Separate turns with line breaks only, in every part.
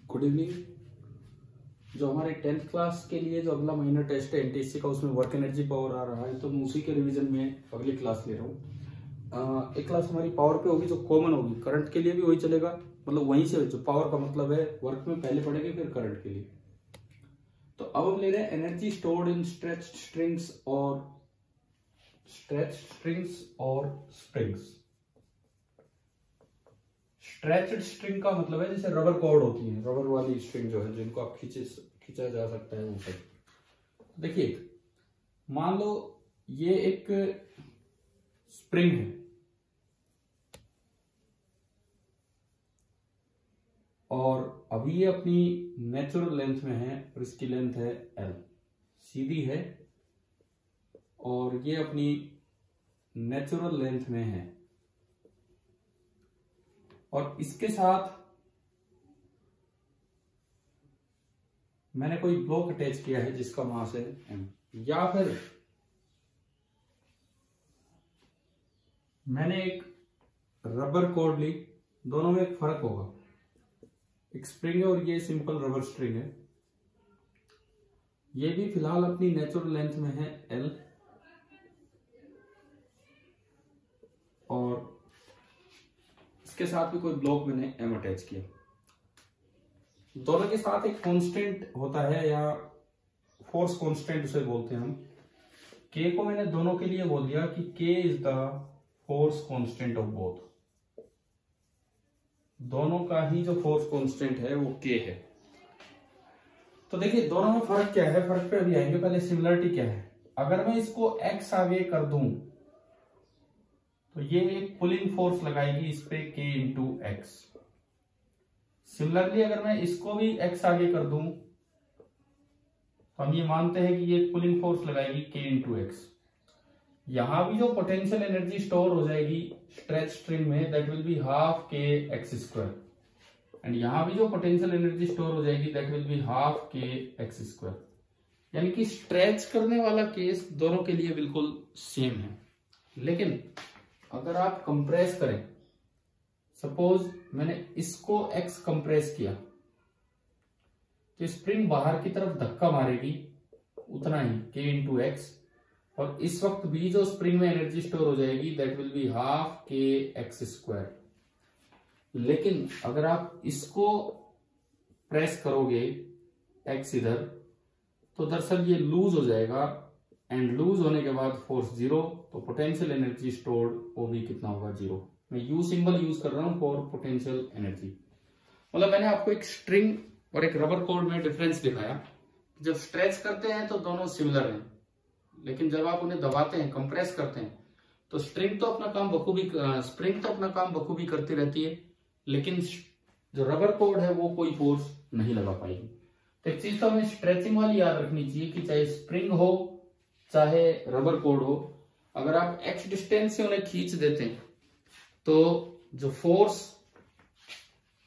Good evening. जो हमारे 10th class के लिए जो अगला महीना टेस्ट है एनटीएससी का, उसमें वर्क एनर्जी पावर आ रहा है, तो मैं उसी के रिवीजन में अगली क्लास ले रहा हूँ। एक क्लास हमारी पावर पे होगी जो कॉमन होगी, करंट के लिए भी वही चलेगा, मतलब वहीं से जो पावर का मतलब है वर्क में पहले पढ़ेंगे फिर करंट के लिए। तो अब हम ले रहे हैं energy stored in stretched strings और स्प्रिंग्स। स्ट्रेच्ड स्ट्रिंग का मतलब है जैसे रबर कॉर्ड होती है, रबर वाली स्ट्रिंग जो है जिनको आप खींचा जा सकता है वो सब। देखिए, मान लो ये एक स्प्रिंग है और अभी ये अपनी नेचुरल लेंथ में है और इसकी लेंथ है L, सीधी है और ये अपनी नेचुरल लेंथ में है और इसके साथ मैंने कोई ब्लॉक अटैच किया है जिसका मास है M, या फिर मैंने एक रबर कॉर्ड ली। दोनों में एक फर्क होगा, एक स्प्रिंग है और ये सिंपल रबर स्ट्रिंग है। ये भी फिलहाल अपनी नेचुरल लेंथ में है L और इसके साथ भी कोई ब्लॉक मैंने M अटैच किया। दोनों के साथ एक कांस्टेंट होता है या फोर्स कांस्टेंट उसे बोलते हैं हम। K को मैंने दोनों के लिए बोल दिया कि K is the force constant of both. दोनों का ही जो फोर्स कांस्टेंट है वो K है। तो देखिए दोनों में फर्क क्या है, फर्क पे अभी आएंगे। पहले सिमिलरिटी क्या है, अगर मैं इसको x आगे कर दूं तो ये एक पुलिंग फोर्स लगाएगी इस पे K इंटू एक्स। सिमिलरली अगर मैं इसको भी x आगे कर दूं तो हम ये मानते हैं कि ये पुलिंग फोर्स लगाएगी K इंटू एक्स। यहां भी जो पोटेंशियल एनर्जी स्टोर हो जाएगी स्ट्रेच स्ट्रिंग में, that will be half K x square, and यहां भी जो पोटेंशियल एनर्जी स्टोर हो जाएगी that will be half K x square. यानी कि स्ट्रेच करने वाला केस दोनों के लिए बिल्कुल सेम है। लेकिन अगर आप कंप्रेस करें, सपोज मैंने इसको x कंप्रेस किया तो स्प्रिंग बाहर की तरफ धक्का मारेगी उतना ही K इंटू एक्स, और इस वक्त भी जो स्प्रिंग में एनर्जी स्टोर हो जाएगी that will be half K x square. लेकिन अगर आप इसको प्रेस करोगे x इधर, तो दरअसल ये लूज हो जाएगा, एंड लूज होने के बाद फोर्स जीरो, तो पोटेंशियल एनर्जी स्टोर्ड वो भी कितना होगा, जीरो। मैं यू सिंबल यूज कर रहा हूं फॉर पोटेंशियल एनर्जी। मतलब मैंने आपको एक स्ट्रिंग और एक रबर कॉर्ड में डिफरेंस दिखाया। जब स्ट्रेच करते हैं तो दोनों सिमिलर हैं, लेकिन जब आप उन्हें दबाते हैं, कंप्रेस करते हैं, तो स्प्रिंग तो अपना काम बखूबी करती रहती है, लेकिन जो रबर कॉर्ड है वो कोई फोर्स नहीं लगा पाएगी। तो एक चीज तो हमें स्ट्रेचिंग वाली याद रखनी चाहिए कि चाहे स्प्रिंग हो चाहे रबर कॉर्ड हो, अगर आप x डिस्टेंस से उन्हें खींच देते हैं तो जो फोर्स,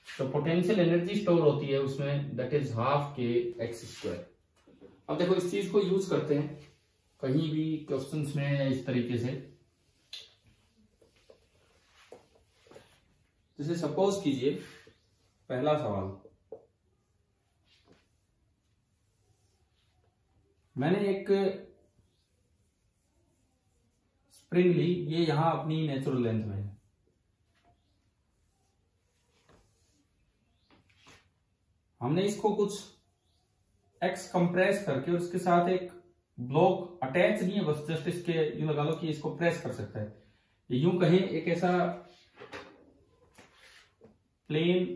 जो पोटेंशियल एनर्जी स्टोर होती है उसमें, that is half K x square. अब देखो इस चीज को यूज करते हैं कहीं भी क्वेश्चंस में या इस तरीके से। जैसे सपोज कीजिए पहला सवाल, मैंने एक स्प्रिंग ली, ये यहां अपनी नेचुरल लेंथ में है। हमने इसको कुछ x कंप्रेस करके और इसके साथ एक ब्लॉक अटैच नहीं है, बस जस्ट इसके यूं लगा लो कि इसको प्रेस कर सकता है। यूं कहें एक ऐसा प्लेन,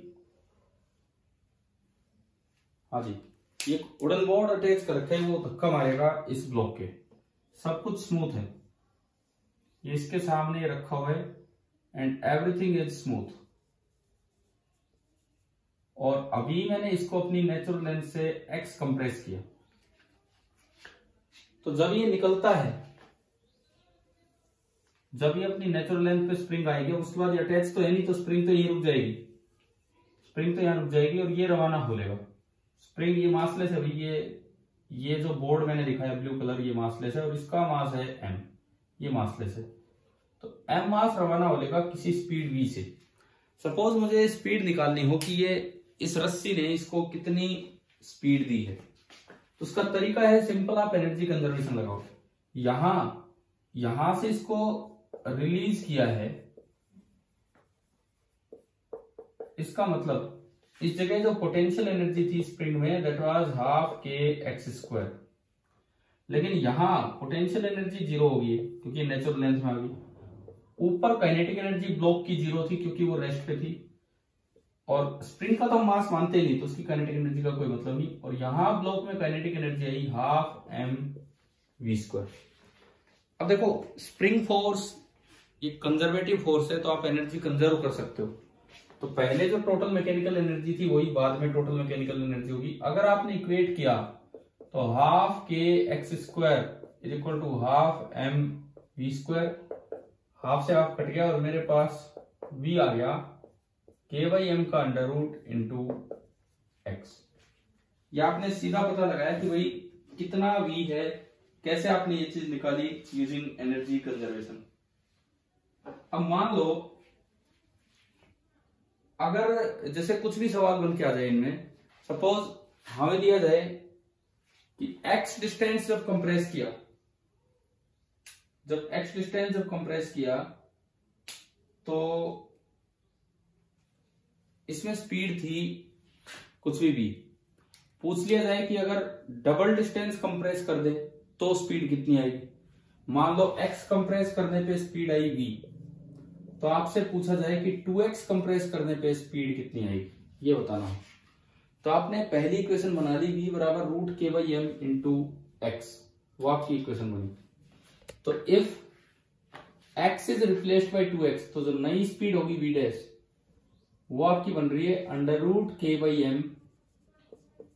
हाँ जी, ये वुडन बोर्ड अटैच करके वो धक्का मारेगा इस ब्लॉक के। सब कुछ स्मूथ है, ये इसके सामने रखा हुआ है एंड एवरीथिंग इज स्मूथ। और अभी मैंने इसको अपनी नेचुरल लेंथ से x कंप्रेस किया, तो जब ये निकलता है, जब ये अपनी नेचुरल लेंथ पे स्प्रिंग आएगी, उसके बाद ये अटैच तो है नहीं, तो स्प्रिंग तो यहीं रुक जाएगी, स्प्रिंग तो यहां रुक जाएगी और ये रवाना हो लेगा। स्प्रिंग ये मासलेस है, अभी ये जो बोर्ड मैंने दिखाया ब्लू कलर, ये मासलेस है और इसका मास है m, ये मासलेस है। तो m मास रवाना हो लेगा किसी स्पीड v से। सपोज मुझे स्पीड निकालनी हो कि ये इस रस्सी ने इसको कितनी स्पीड दी है। तो उसका तरीका है सिंपल, आप एनर्जी कंजर्वेशन लगाओ। यहां से इसको रिलीज किया है, इसका मतलब इस जगह जो पोटेंशियल एनर्जी थी स्प्रिंग में that was half k x square, लेकिन यहां पोटेंशियल एनर्जी जीरो होगी क्योंकि नेचुरल लेंथ में आ गई। ऊपर काइनेटिक एनर्जी ब्लॉक की जीरो थी क्योंकि वो रेस्ट पे थी, और स्प्रिंग का तो हम मास मानते ही नहीं तो उसकी काइनेटिक एनर्जी का कोई मतलब नहीं। और यहां ब्लॉक में kinetic energy I half m v square. अब देखो स्प्रिंग फोर्स ये कंजर्वेटिव फोर्स है तो आप एनर्जी कंजर्व कर सकते हो। तो पहले जो टोटल मैकेनिकल एनर्जी थी वही बाद में टोटल मैकेनिकल एनर्जी होगी। अगर आपने इक्वेट किया तो half k x square is equal to half m v square, half से हाफ कट गया और मेरे पास v आ गया के बाई एम का अंडर रूट इंटू एक्स। या आपने सीधा पता लगाया कि भाई कितना v है, कैसे आपने ये चीज निकाली यूजिंग एनर्जी कंजर्वेशन। अब मान लो अगर जैसे कुछ भी सवाल बन के आ जाए इनमें, सपोज हमें दिया जाए कि x डिस्टेंस जब कंप्रेस किया तो इसमें स्पीड थी कुछ भी पूछ लिया जाए कि अगर डबल डिस्टेंस कंप्रेस कर दे तो स्पीड कितनी आएगी। मान लो x कंप्रेस करने पे स्पीड आई v, तो आपसे पूछा जाए कि 2x कंप्रेस करने पे स्पीड कितनी आएगी, ये बताना हो। तो आपने पहली इक्वेशन बना ली v बराबर रूट के बाई एम इंटू एक्स, वो आपकी इक्वेशन बनी। तो if x is replaced by 2x, तो जो नई स्पीड होगी v डैश वो आपकी बन रही है अंडर रूट के बाई एम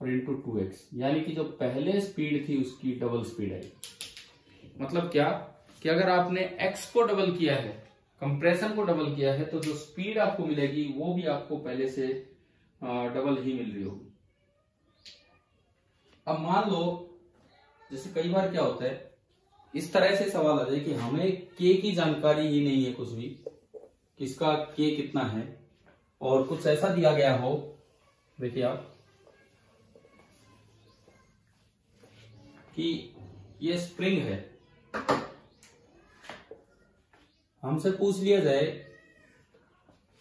और इंटू 2x, यानी कि जो पहले स्पीड थी उसकी डबल स्पीड आएगी। मतलब क्या कि अगर आपने x को डबल किया है, कंप्रेशन को डबल किया है, तो जो स्पीड आपको मिलेगी वो भी आपको पहले से डबल ही मिल रही होगी। अब मान लो जैसे कई बार क्या होता है इस तरह से सवाल आ जाए कि हमें k की जानकारी ही नहीं है कुछ भी, किसका k कितना है, और कुछ ऐसा दिया गया हो, देखिए आप कि ये स्प्रिंग है, हमसे पूछ लिया जाए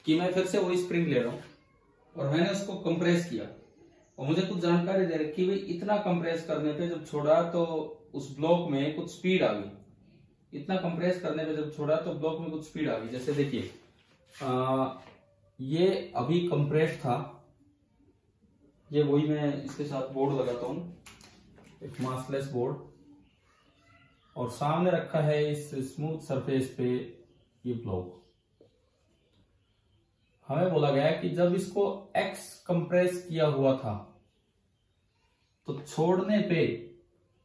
कि मैं फिर से वही स्प्रिंग ले रहा हूं और मैंने उसको कंप्रेस किया और मुझे कुछ जानकारी दे रखी भाई इतना कंप्रेस करने पे जब छोड़ा तो उस ब्लॉक में कुछ स्पीड आ गई, इतना कंप्रेस करने पे जब छोड़ा तो ब्लॉक में कुछ स्पीड आ गई। जैसे देखिए ये अभी कंप्रेस था, ये वही मैं इसके साथ बोर्ड लगाता हूं, एक मासलेस बोर्ड, और सामने रखा है इस स्मूथ सरफेस पे ये ब्लॉक। हमें बोला गया कि जब इसको x कंप्रेस किया हुआ था तो छोड़ने पे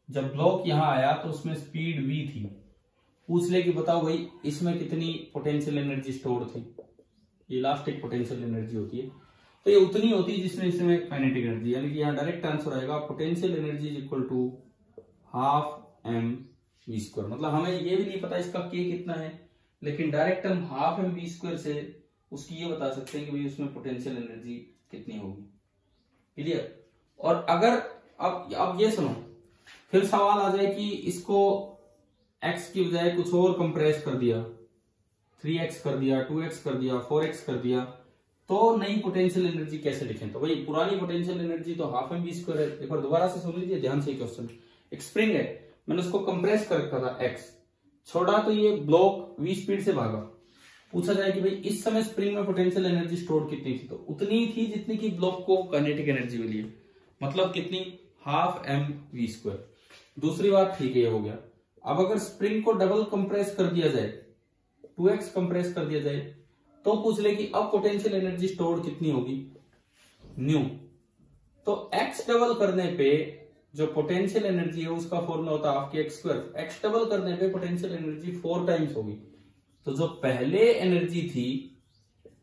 जब ब्लॉक यहां आया तो उसमें स्पीड v थी। पूछ ले कि बताओ भाई इसमें कितनी पोटेंशियल एनर्जी स्टोर थी, ये इलास्टिक पोटेंशियल एनर्जी होती है, तो ये उतनी होती है जिसमें इसमें काइनेटिक एनर्जी, यानी कि यहाँ डायरेक्ट आंसर आएगा potential energy is equal to half m v square. मतलब हमें ये भी नहीं पता इसका k कितना है, लेकिन डायरेक्ट हम हाफ एम वी स्क्वायर से उसकी ये बता सकते हैं कि भाई उसमें पोटेंशियल एनर्जी कितनी होगी। क्लियर। और अगर अब ये सुनो, फिर सवाल आ जाए कि इसको x की बजाय कुछ और कंप्रेस कर दिया, 3x कर दिया, 2x कर दिया, 4x कर दिया, तो नई पोटेंशियल एनर्जी कैसे लिखें। तो भाई पुरानी पोटेंशियल एनर्जी तो हाफ एम वी स्क्वायर है। एक बार दोबारा से सुन लीजिए ध्यान से क्वेश्चन। एक स्प्रिंग है, मैंने उसको कंप्रेस कर रखा था, x छोड़ा तो ये ब्लॉक v स्पीड से भागा। पूछा जाए कि भाई इस समय स्प्रिंग में पोटेंशियल एनर्जी स्टोर कितनी थी, तो उतनी थी जितनी की ब्लॉक को काइनेटिक एनर्जी मिली है, मतलब कितनी, हाफ एम वी स्क्वायर। दूसरी बात ठीक है, ये हो गया। अब अगर स्प्रिंग को डबल कंप्रेस कर दिया जाए, 2x कंप्रेस कर दिया जाए, तो पूछ ले कि अब पोटेंशियल एनर्जी स्टोर कितनी होगी, न्यू। तो x डबल करने पे जो पोटेंशियल एनर्जी है उसका फॉर्मूला होता है half k x square. x double करने पे पोटेंशियल एनर्जी 4 टाइम्स होगी, तो जो पहले एनर्जी थी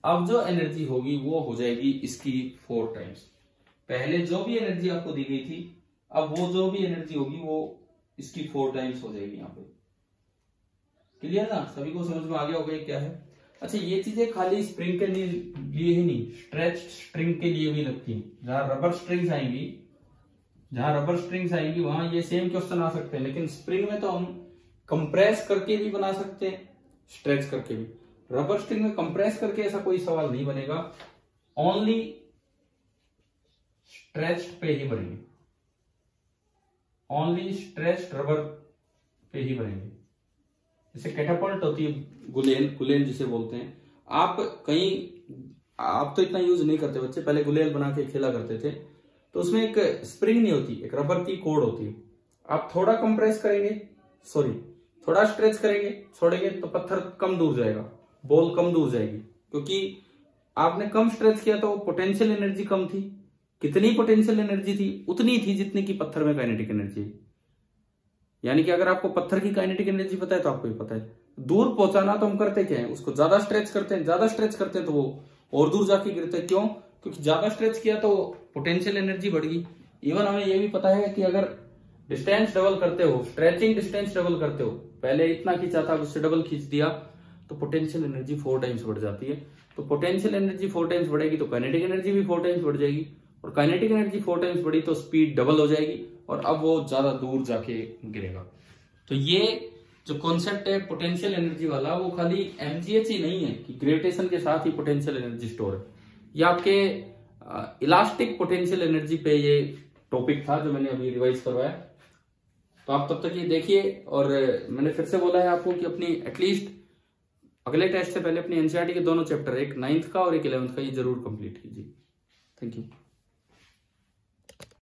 अब जो एनर्जी होगी वो हो जाएगी इसकी 4 टाइम्स। पहले जो भी एनर्जी आपको दी गई थी अब वो जो भी एनर्जी होगी वो इसकी 4 टाइम्स हो जाएगी यहाँ पे। क्लियर ना, सभी को समझ में आ गया होगा ये क्या है। अच्छा, ये चीजें खाली स्प्रिंग के लिए ही नहीं, स्ट्रेच स्ट्रिंग के लिए भी लगती है। जहां रबर स्ट्रिंग्स आएंगी वहां ये सेम क्वेश्चन आ सकते हैं, लेकिन स्प्रिंग में तो हम कंप्रेस करके भी बना सकते हैं, स्ट्रेच करके भी। रबर स्ट्रिंग में कंप्रेस करके ऐसा कोई सवाल नहीं बनेगा, ओनली स्ट्रेच्ड पे ही बनेंगे, ओनली स्ट्रेच्ड रबर पे ही बनेंगे। जैसे कैटापल्ट होती है, गुलेल जिसे बोलते हैं, आप तो इतना यूज नहीं करते बच्चे, पहले गुलेल बना के खेला करते थे, तो उसमें एक स्प्रिंग नहीं होती, एक रबर की कोड होती है। आप थोड़ा कंप्रेस करेंगे, थोड़ा स्ट्रेच करेंगे, छोड़ेंगे तो पत्थर कम दूर जाएगा, बॉल कम दूर जाएगी, क्योंकि आपने कम स्ट्रेच किया तो पोटेंशियल एनर्जी कम थी। कितनी पोटेंशियल एनर्जी थी? उतनी थी जितनी की पत्थर में काइनेटिक एनर्जी। यानी कि अगर आपको पत्थर की काइनेटिक एनर्जी पता है तो आपको ही पता है। दूर पहुंचाना तो हम करते क्या है, उसको ज्यादा स्ट्रेच करते हैं तो वो और दूर जाके गिरते हैं। क्यों? क्योंकि ज्यादा स्ट्रेच किया तो पोटेंशियल एनर्जी बढ़ गई। इवन हमें ये भी पता है कि अगर डिस्टेंस डबल करते हो, स्ट्रेचिंग डिस्टेंस डबल करते हो, पहले इतना खींचा था उससे डबल खींच दिया तो पोटेंशियल एनर्जी 4 टाइम्स बढ़ जाती है। तो पोटेंशियल एनर्जी 4 टाइम्स बढ़ेगी तो काइनेटिक एनर्जी भी 4 टाइम्स बढ़ जाएगी, और काइनेटिक एनर्जी 4 टाइम्स बढ़ी तो स्पीड डबल हो जाएगी, और अब वो ज्यादा दूर जाके गिरेगा। तो ये जो कॉन्सेप्ट है पोटेंशियल एनर्जी वाला, वो खाली एमजीएच ही नहीं है कि ग्रेविटेशन के साथ ही पोटेंशियल एनर्जी स्टोर है। ये आपके इलास्टिक पोटेंशियल एनर्जी पे ये टॉपिक था जो मैंने अभी रिवाइज करवाया। तो आप तब तक ये देखिए, और मैंने फिर से बोला है आपको कि अपनी एटलीस्ट अगले टेस्ट से पहले अपनी एनसीईआरटी के दोनों चैप्टर, एक 9th का और एक 11th का, ये जरूर कंप्लीट कीजिए। Thank you.